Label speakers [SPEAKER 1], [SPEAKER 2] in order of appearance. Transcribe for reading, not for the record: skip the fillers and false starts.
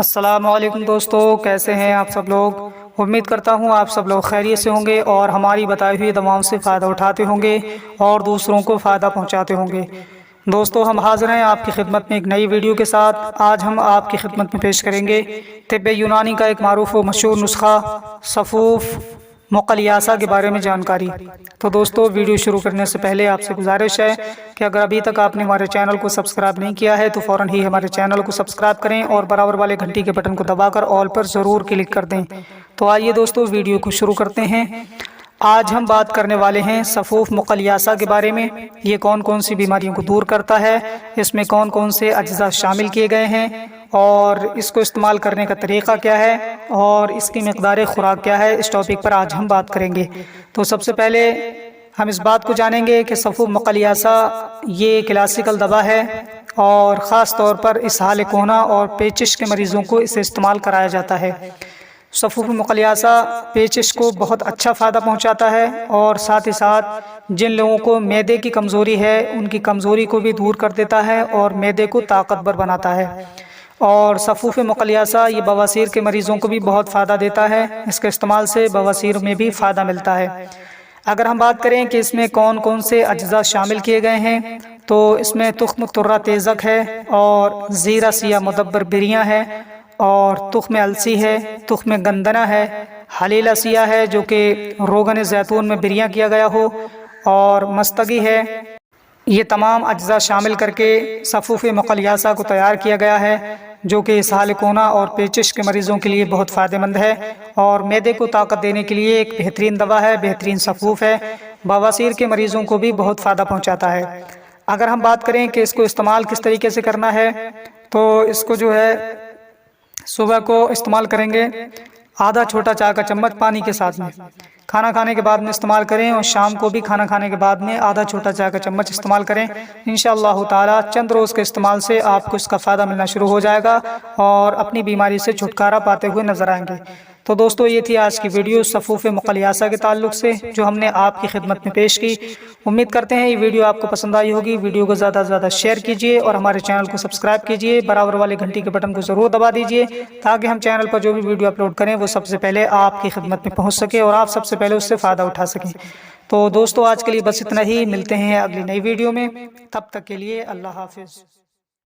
[SPEAKER 1] السلام علیکم دوستو، کیسے ہیں آپ سب لوگ؟ امید کرتا ہوں آپ سب لوگ خیریت سے ہوں گے اور ہماری بتائی ہوئی دواؤں سے فائدہ اٹھاتے ہوں گے اور دوسروں کو فائدہ پہنچاتے ہوں گے۔ دوستو، ہم حاضر ہیں آپ کی خدمت میں ایک نئی ویڈیو کے ساتھ۔ آج ہم آپ کی خدمت میں پیش کریں گے طب یونانی کا ایک معروف و مشہور نسخہ صفوف مقلیاسہ کے بارے میں جانکاری۔ تو دوستو، ویڈیو شروع کرنے سے پہلے آپ سے گزارش ہے کہ اگر ابھی تک آپ نے ہمارے چینل کو سبسکرائب نہیں کیا ہے تو فوراً ہی ہمارے چینل کو سبسکرائب کریں اور برابر والے گھنٹی کے بٹن کو دبا کر آل پر ضرور کلک کر دیں۔ تو آئیے دوستو، ویڈیو کو شروع کرتے ہیں۔ آج ہم بات کرنے والے ہیں صفوف مقلیاسہ کے بارے میں۔ یہ کون کون سی بیماریوں کو دور کرتا ہے، اس میں کون کون سے اجزاء شامل کیے گئے ہیں اور اس کو استعمال کرنے کا طریقہ کیا ہے اور اس کی مقدار خوراک کیا ہے، اس ٹاپک پر آج ہم بات کریں گے۔ تو سب سے پہلے ہم اس بات کو جانیں گے کہ صفوف مقلیاسہ یہ کلاسیکل دوا ہے اور خاص طور پر اسہال کہنا اور پیچش کے مریضوں کو اسے استعمال کرایا جاتا ہے۔ صفوف مقلیاسہ پیچش کو بہت اچھا فائدہ پہنچاتا ہے اور ساتھ ہی ساتھ جن لوگوں کو معدے کی کمزوری ہے ان کی کمزوری کو بھی دور کر دیتا ہے اور معدے کو طاقتور بناتا ہے۔ اور صفوف مقلیاسہ یہ بواسیر کے مریضوں کو بھی بہت فائدہ دیتا ہے، اس کے استعمال سے بواسیر میں بھی فائدہ ملتا ہے۔ اگر ہم بات کریں کہ اس میں کون کون سے اجزاء شامل کیے گئے ہیں تو اس میں تخم ترہ تیزک ہے اور زیرہ سیاہ مدبر بریاں ہے اور تخم السی ہے، تخم گندنا ہے، حلیلہ سیاہ ہے جو کہ روغن زیتون میں بریاں کیا گیا ہو، اور مستگی ہے۔ یہ تمام اجزاء شامل کر کے صفوف مقلیاسہ کو تیار کیا گیا ہے جو کہ اسہال کہنا اور پیچش کے مریضوں کے لیے بہت فائدہ مند ہے اور معدے کو طاقت دینے کے لیے ایک بہترین دوا ہے، بہترین صفوف ہے۔ بواسیر کے مریضوں کو بھی بہت فائدہ پہنچاتا ہے۔ اگر ہم بات کریں کہ اس کو استعمال کس طریقے سے کرنا ہے تو اس کو جو ہے صبح کو استعمال کریں گے آدھا چھوٹا چائے کا چمچ پانی کے ساتھ میں، کھانا کھانے کے بعد میں استعمال کریں، اور شام کو بھی کھانا کھانے کے بعد میں آدھا چھوٹا چائے کا چمچ استعمال کریں۔ انشاءاللہ تعالی چند روز کے استعمال سے آپ کو اس کا فائدہ ملنا شروع ہو جائے گا اور اپنی بیماری سے چھٹکارا پاتے ہوئے نظر آئیں گے۔ تو دوستو، یہ تھی آج کی ویڈیو صفوف مقلیاسہ کے تعلق سے جو ہم نے آپ کی خدمت میں پیش کی۔ امید کرتے ہیں یہ ویڈیو آپ کو پسند آئی ہوگی۔ ویڈیو کو زیادہ سے زیادہ شیئر کیجیے اور ہمارے چینل کو سبسکرائب کیجیے، برابر والے گھنٹی کے بٹن کو ضرور دبا دیجیے تاکہ ہم چینل پر جو بھی ویڈیو اپلوڈ کریں وہ سب سے پہلے آپ کی خدمت میں پہنچ سکے اور آپ سب سے پہلے اس سے فائدہ اٹھا سکیں۔ تو دوستو، آج کے لیے بس اتنا ہی، ملتے ہیں اگلی نئی ویڈیو میں، تب تک کے لیے اللہ حافظ۔